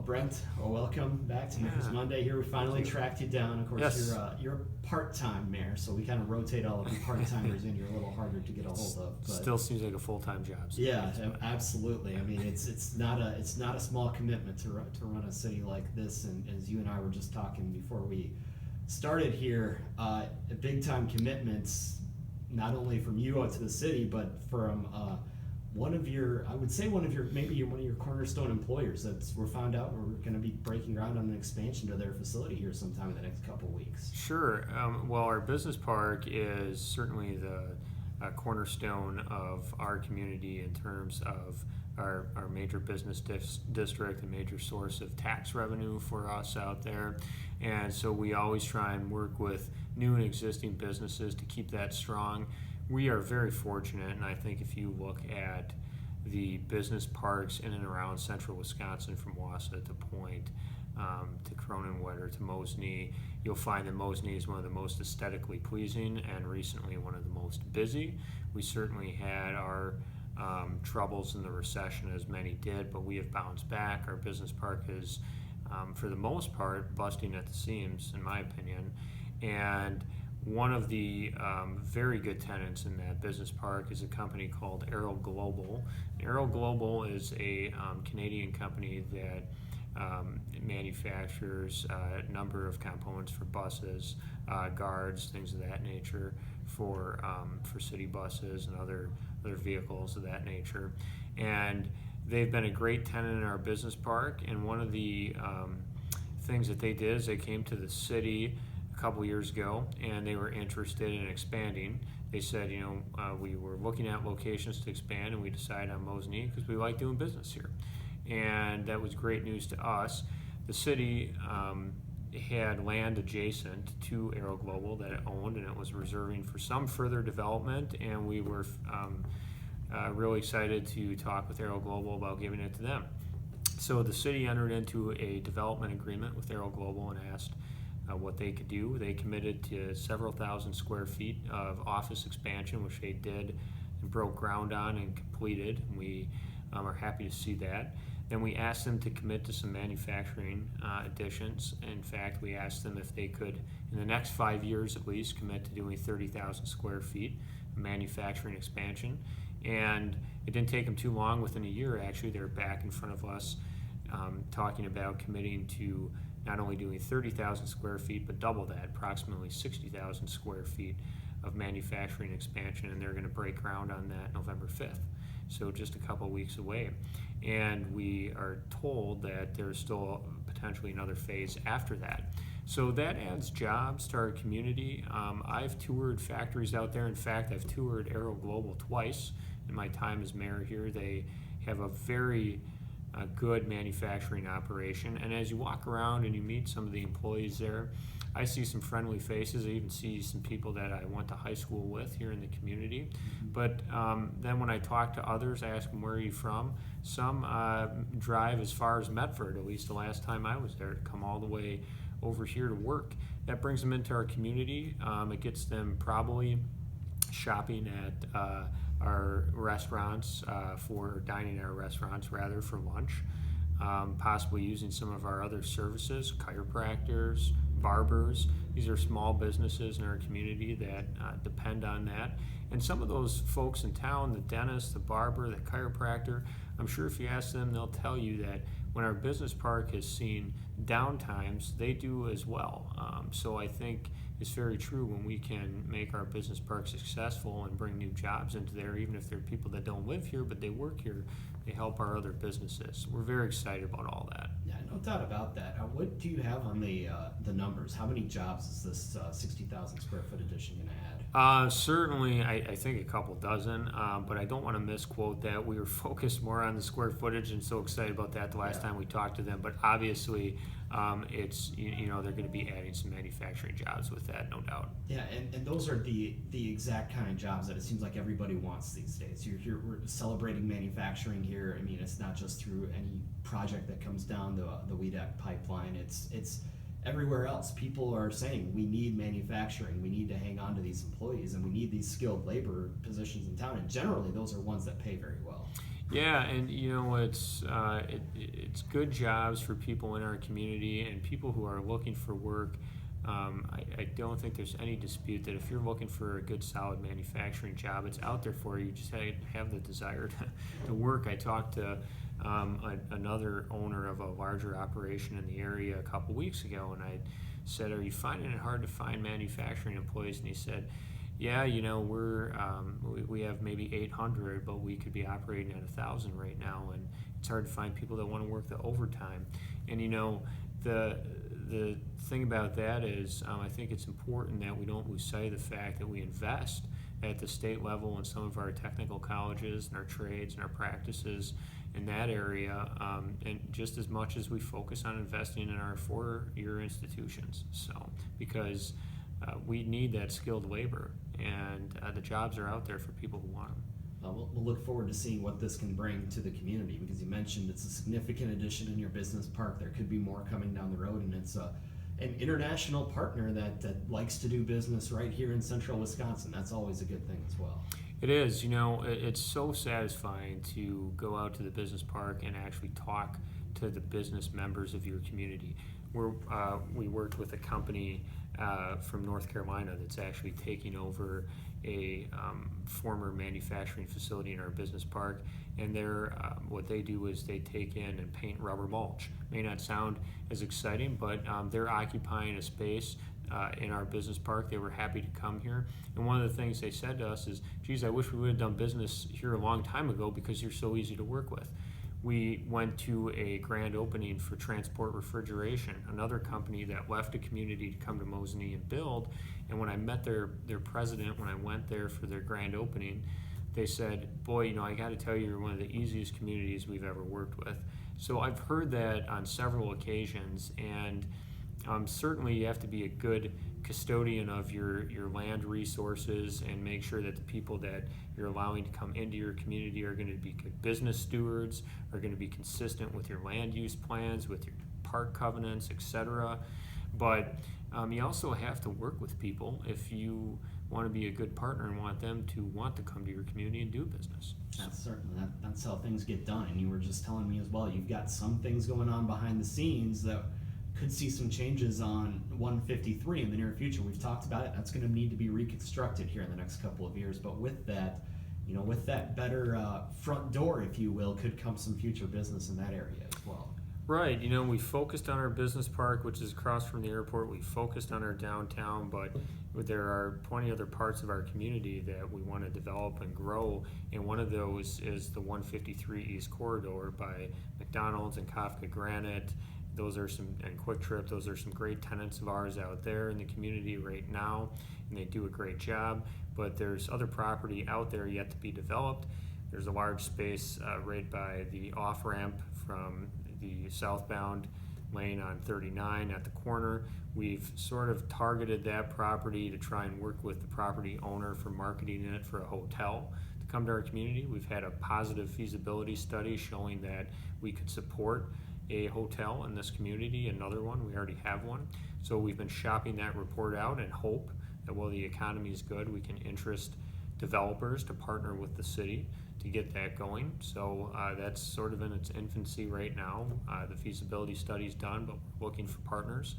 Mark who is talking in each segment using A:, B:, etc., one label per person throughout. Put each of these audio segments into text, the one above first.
A: Brent, welcome back to Mayor's Monday. Here we finally tracked you down. Of course,
B: Yes.
A: You're a part-time mayor, so we kind of rotate all of you part-timers in. You're a little harder to get a hold of. But
B: Still seems like a full-time job. So
A: yeah, absolutely. I mean, it's not a small commitment to run a city like this. And as you and I were just talking before we started here, big-time commitments, not only from you to the city, but from one of your cornerstone employers that we're found out we're going to be breaking ground on an expansion to their facility here sometime in the next couple of weeks.
B: Sure. Well, our business park is certainly the cornerstone of our community in terms of our major business district, a major source of tax revenue for us out there. And so we always try and work with new and existing businesses to keep that strong. We are very fortunate, and I think if you look at the business parks in and around central Wisconsin, from Wausau to Point, to Cronenweder to Mosney, you'll find that Mosney is one of the most aesthetically pleasing and recently one of the most busy. We certainly had our troubles in the recession, as many did, but we have bounced back. Our business park is, for the most part, busting at the seams, in my opinion. And one of the very good tenants in that business park is a company called Aero Global. Aero Global is a Canadian company that manufactures a number of components for buses, guards, things of that nature, for city buses and other vehicles of that nature. And they've been a great tenant in our business park. And one of the things that they did is they came to the city a couple years ago, and they were interested in expanding. They said, we were looking at locations to expand, and we decided on Mosney because we like doing business here. And that was great news to us. The city had land adjacent to Aero Global that it owned, and it was reserving for some further development, and we were really excited to talk with Aero Global about giving it to them. So the city entered into a development agreement with Aero Global and asked what they could do. They committed to several thousand square feet of office expansion, which they did and broke ground on and completed. We are happy to see that. Then we asked them to commit to some manufacturing additions. In fact, we asked them if they could, in the next 5 years at least, commit to doing 30,000 square feet of manufacturing expansion. And it didn't take them too long. Within a year, actually, they're back in front of us talking about committing to not only doing 30,000 square feet, but double that, approximately 60,000 square feet of manufacturing expansion, and they're going to break ground on that November 5th. So just a couple weeks away. And we are told that there's still potentially another phase after that. So that adds jobs to our community. I've toured factories out there. In fact, I've toured Aero Global twice in my time as mayor here. They have a very good manufacturing operation, and as you walk around and you meet some of the employees there, I see some friendly faces. I even see some people that I went to high school with here in the community. But then when I talk to others, I ask them, where are you from? Some drive as far as Medford, at least the last time I was there, to come all the way over here to work. That brings them into our community. It gets them probably shopping at our restaurants, for dining at our restaurants rather, for lunch, possibly using some of our other services, chiropractors, barbers. These are small businesses in our community that depend on that. And some of those folks in town, the dentist, the barber, the chiropractor, I'm sure if you ask them, they'll tell you that when our business park has seen downtimes, they do as well. So I think it's very true when we can make our business park successful and bring new jobs into there, even if they're people that don't live here, but they work here, they help our other businesses. We're very excited about all that.
A: Yeah, no doubt about that. What do you have on the numbers? How many jobs is this 60,000 square foot addition going to add?
B: Certainly, I think a couple dozen, but I don't want to misquote that. We were focused more on the square footage and so excited about that the last time we talked to them. But obviously, it's they're going to be adding some manufacturing jobs with that, no doubt.
A: Yeah, and those are the exact kind of jobs that it seems like everybody wants these days. We're celebrating manufacturing here. I mean, it's not just through any project that comes down the WEDAC pipeline. It's everywhere else. People are saying we need manufacturing, we need to hang on to these employees, and we need these skilled labor positions in town. And generally, those are ones that pay very well.
B: Yeah, and it's good jobs for people in our community and people who are looking for work. I don't think there's any dispute that if you're looking for a good, solid manufacturing job, it's out there for you. You just have the desire to work. I talked to another owner of a larger operation in the area a couple weeks ago, and I said, "Are you finding it hard to find manufacturing employees?" And he said, "Yeah, we have maybe 800, but we could be operating at 1,000 right now, and it's hard to find people that want to work the overtime." And the thing about that is, I think it's important that we don't lose sight of the fact that we invest at the state level in some of our technical colleges and our trades and our practices in that area, and just as much as we focus on investing in our four-year institutions. So, because we need that skilled labor, and the jobs are out there for people who want them.
A: We'll look forward to seeing what this can bring to the community, because you mentioned it's a significant addition in your business park. There could be more coming down the road, and it's an international partner that likes to do business right here in central Wisconsin. That's always a good thing as well.
B: It is. It's so satisfying to go out to the business park and actually talk to the business members of your community. We worked with a company from North Carolina that's actually taking over a former manufacturing facility in our business park, and what they do is they take in and paint rubber mulch. May not sound as exciting, but they're occupying a space in our business park. They were happy to come here, and one of the things they said to us is, "Geez, I wish we would have done business here a long time ago because you're so easy to work with." We went to a grand opening for Transport Refrigeration, another company that left a community to come to Mosinee and build. And when I met their president, when I went there for their grand opening, they said, "Boy, I got to tell you, you're one of the easiest communities we've ever worked with." So I've heard that on several occasions, and certainly you have to be a good custodian of your land resources and make sure that the people that you're allowing to come into your community are going to be good business stewards, are going to be consistent with your land use plans, with your park covenants, etc. But you also have to work with people if you want to be a good partner and want them to want to come to your community and do business.
A: That's how things get done. And you were just telling me as well, you've got some things going on behind the scenes that could see some changes on 153 in the near future. We've talked about it. That's going to need to be reconstructed here in the next couple of years. But with that, with that better front door, if you will, could come some future business in that area as well.
B: Right. We focused on our business park, which is across from the airport. We focused on our downtown, but there are plenty other parts of our community that we want to develop and grow. And one of those is the 153 East Corridor by McDonald's and Kafka Granite. And Quick Trip. Those are some great tenants of ours out there in the community right now, and they do a great job. But there's other property out there yet to be developed. There's a large space right by the off-ramp from the southbound lane on 39 at the corner. We've sort of targeted that property to try and work with the property owner for marketing it for a hotel to come to our community. We've had a positive feasibility study showing that we could support a hotel in this community, another one. We already have one. So we've been shopping that report out and hope that while the economy is good, we can interest developers to partner with the city to get that going. So that's sort of in its infancy right now. The feasibility study's done, but we're looking for partners.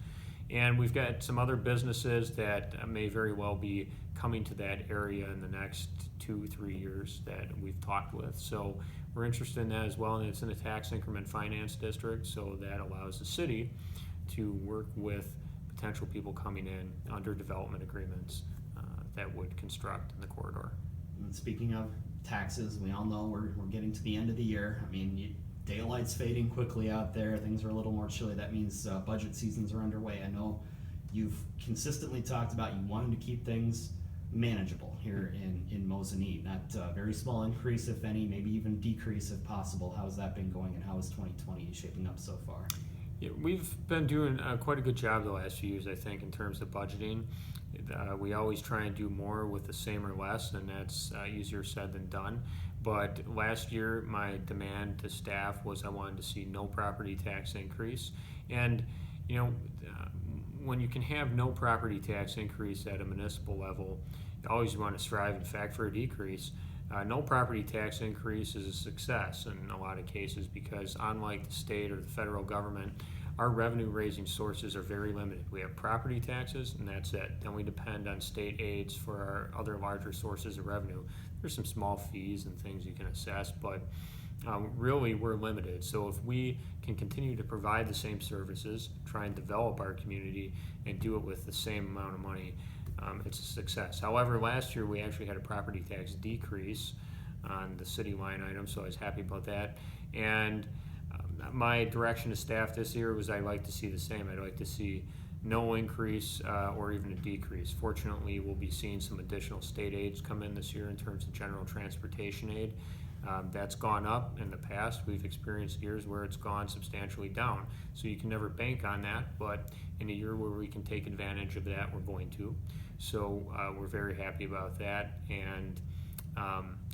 B: And we've got some other businesses that may very well be coming to that area in the next 2-3 years that we've talked with. So we're interested in that as well, and it's in a tax increment finance district, so that allows the city to work with potential people coming in under development agreements that would construct in the corridor.
A: And speaking of taxes, we all know we're getting to the end of the year. I mean, daylight's fading quickly out there. Things are a little more chilly. That means budget seasons are underway. I know you've consistently talked about you wanting to keep things manageable here in Mosinee. That very small increase, if any, maybe even decrease if possible. How's that been going, and how is 2020 shaping up so far?
B: Yeah, we've been doing quite a good job the last few years, I think, in terms of budgeting. We always try and do more with the same or less, and that's easier said than done. But last year, my demand to staff was I wanted to see no property tax increase. And, when you can have no property tax increase at a municipal level, you always want to strive, in fact, for a decrease. No property tax increase is a success in a lot of cases because unlike the state or the federal government, our revenue raising sources are very limited. We have property taxes and that's it. Then we depend on state aids for our other larger sources of revenue. There's some small fees and things you can assess, but really we're limited. So if we can continue to provide the same services, try and develop our community and do it with the same amount of money, it's a success. However, last year we actually had a property tax decrease on the city line item, so I was happy about that. And my direction to staff this year was I'd like to see the same. I'd like to see no increase or even a decrease. Fortunately, we'll be seeing some additional state aids come in this year in terms of general transportation aid. That's gone up in the past. We've experienced years where it's gone substantially down. So you can never bank on that, but in a year where we can take advantage of that, we're going to. So we're very happy about that. And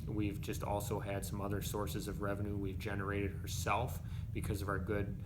B: we've just also had some other sources of revenue we've generated ourselves because of our good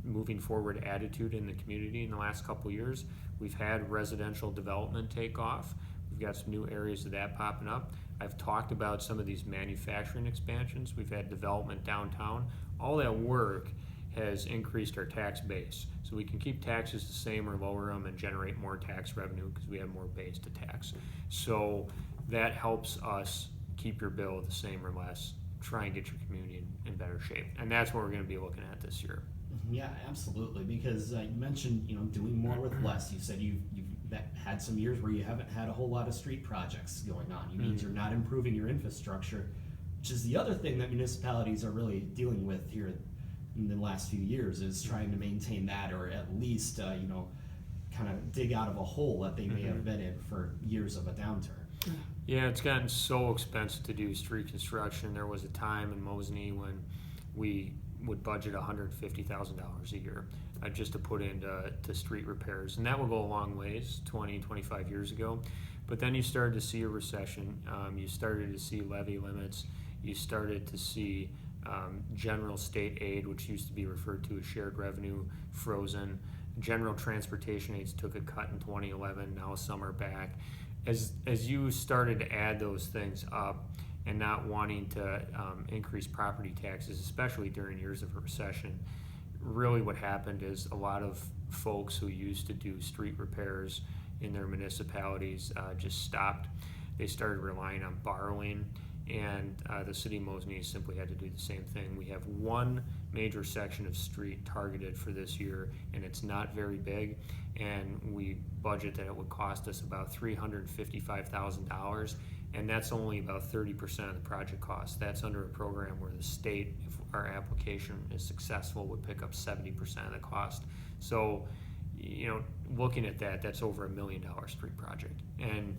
B: moving forward attitude in the community in the last couple of years. We've had residential development take off. We've got some new areas of that popping up. I've talked about some of these manufacturing expansions. We've had development downtown. All that work has increased our tax base. So we can keep taxes the same or lower them and generate more tax revenue because we have more base to tax. So that helps us keep your bill the same or less, try and get your community in better shape. And that's what we're going to be looking at this year.
A: Yeah, absolutely. Because you mentioned, doing more with less. You said you've had some years where you haven't had a whole lot of street projects going on. You mean you're not improving your infrastructure, which is the other thing that municipalities are really dealing with here in the last few years is trying to maintain that, or at least kind of dig out of a hole that they may have been in for years of a downturn.
B: Yeah, it's gotten so expensive to do street construction. There was a time in Mosney when we would budget $150,000 a year just to put into street repairs. And that will go a long ways, 20, 25 years ago. But then you started to see a recession. You started to see levy limits. You started to see general state aid, which used to be referred to as shared revenue, frozen. General transportation aids took a cut in 2011. Now some are back. As you started to add those things up, and not wanting to increase property taxes, especially during years of a recession, really what happened is a lot of folks who used to do street repairs in their municipalities just stopped. They started relying on borrowing, and the city of Mosney simply had to do the same thing. We have one major section of street targeted for this year, and it's not very big, and we budget that it would cost us about $355,000, and that's only about 30% of the project cost. That's under a program where the state, if our application is successful, would pick up 70% of the cost. So, looking at that, that's over $1 million street project. And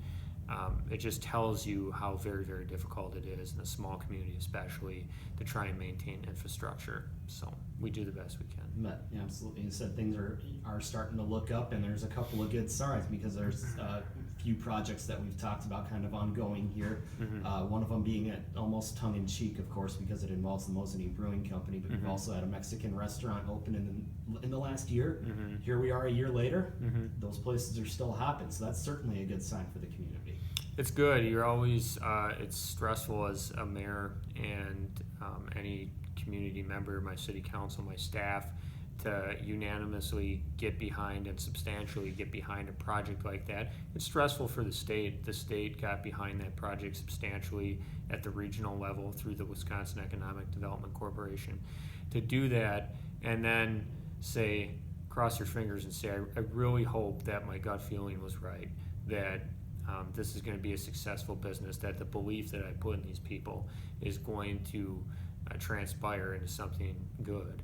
B: it just tells you how very, very difficult it is in a small community especially to try and maintain infrastructure. So we do the best we can.
A: But yeah, absolutely. You said things are starting to look up, and there's a couple of good signs because there's a few projects that we've talked about kind of ongoing here. One of them being almost tongue-in-cheek, of course, because it involves the Mosney Brewing Company, but we've also had a Mexican restaurant open in the last year. Here we are a year later. Those places are still hopping, so that's certainly a good sign for the community.
B: It's good. You're always, it's stressful as a mayor and any community member, my city council, my staff, to unanimously get behind and substantially get behind a project like that. It's stressful for the state. The state got behind that project substantially at the regional level through the Wisconsin Economic Development Corporation. To do that and then say, cross your fingers and say, I really hope that my gut feeling was right, that this is going to be a successful business, that the belief that I put in these people is going to transpire into something good.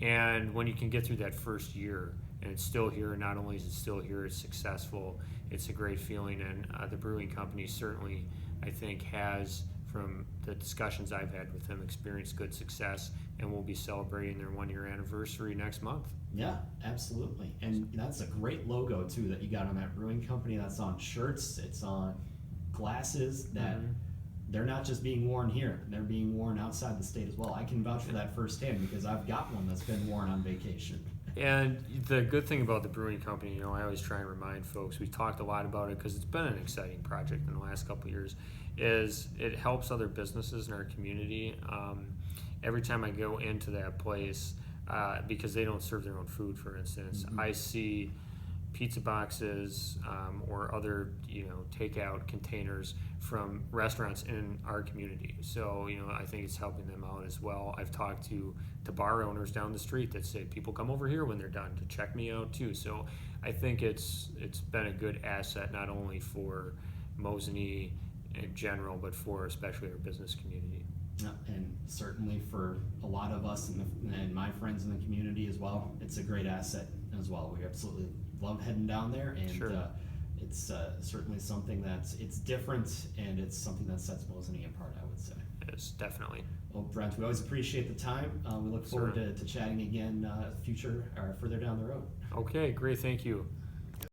B: And when you can get through that first year and it's still here, not only is it still here, it's successful, it's a great feeling. And the brewing company certainly, I think, has, from the discussions I've had with them, experienced good success, and we'll be celebrating their 1-year anniversary next month.
A: Yeah, absolutely. And that's a great logo too that you got on that brewing company. That's on shirts, it's on glasses, that they're not just being worn here, they're being worn outside the state as well. I can vouch for that firsthand because I've got one that's been worn on vacation.
B: And the good thing about the brewing company, you know, I always try and remind folks, we've talked a lot about it because it's been an exciting project in the last couple of years, is it helps other businesses in our community. Every time I go into that place, because they don't serve their own food, for instance,
A: Mhm.
B: I see pizza boxes or other, you know, takeout containers from restaurants in our community. So, you know, I think it's helping them out as well. I've talked to bar owners down the street that say people come over here when they're done to check me out too. So I think it's been a good asset not only for Mosinee in general, but for especially our business community.
A: Yeah, and certainly for a lot of us and my friends in the community as well, it's a great asset as well. We absolutely love heading down there, and
B: Sure.
A: it's certainly something it's different, and it's something that sets Mosinee apart, I would say.
B: Yes, definitely.
A: Well, Brent, we always appreciate the time. We look forward to chatting again further down the road.
B: Okay, great. Thank you.